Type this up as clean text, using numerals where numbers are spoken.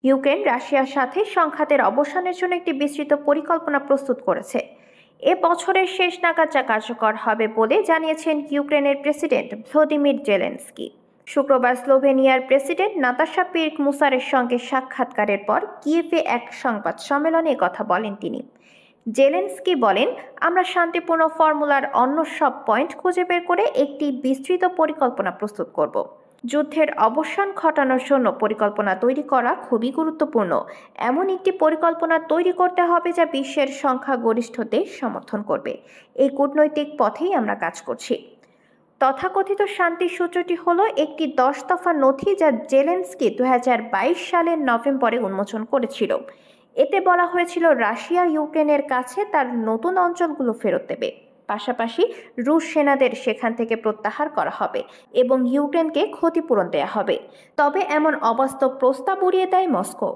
Ukraine রাশিয়ার সাথে সংঘাতের অবসানের জন্য একটি বিস্তৃত পরিকল্পনা প্রস্তুত করেছে। এ বছরের শেষ নাগাদ যা কার্যকর হবে বলে জানিয়েছেন ইউক্রেনের প্রেসিডেন্ট ভ্লাদিমির জেলেনস্কি। শুক্রবার স্লোভেনিয়ার প্রেসিডেন্ট নাতাশা পির্ক মুসারের সঙ্গে সাক্ষাৎকারের পর কিয়েভে এক সংবাদ সম্মেলনে কথা বলেন তিনি। জেলেনস্কি বলেন, আমরা শান্তিপূর্ণ ফর্মুলার অন্য সব পয়েন্ট খুঁজে বের করে একটি বিস্তৃত পরিকল্পনা প্রস্তুত করব। যুদ্ধের অবসান ঘটানোর জন্য পরিকল্পনা তৈরি করা খুবই গুরুত্বপূর্ণ। এমন একটি পরিকল্পনা তৈরি করতে হবে যা বিশ্বের সংখ্যাগরিষ্ঠ দেশ সমর্থন করবে। এই কূটনৈতিক পথেই আমরা কাজ করছি। তথাকথিত শান্তি সূত্রটি হলো একটি 10 দফা নথি যা জেলেনস্কি 2022 সালের নভেম্বরে উন্মোচন করেছিল। এতে বলা হয়েছিল রাশিয়া ইউক্রেনের কাছে তার নতুন অঞ্চলগুলো ফেরত দেবে, পাশাপাশি রুশ সেনাদের সেখান থেকে প্রত্যাহার করা হবে এবং ইউক্রেনকে ক্ষতিপূরণ দেওয়া হবে। তবে এমন অবাস্তব প্রস্তাব উড়িয়ে দেয় মস্কো।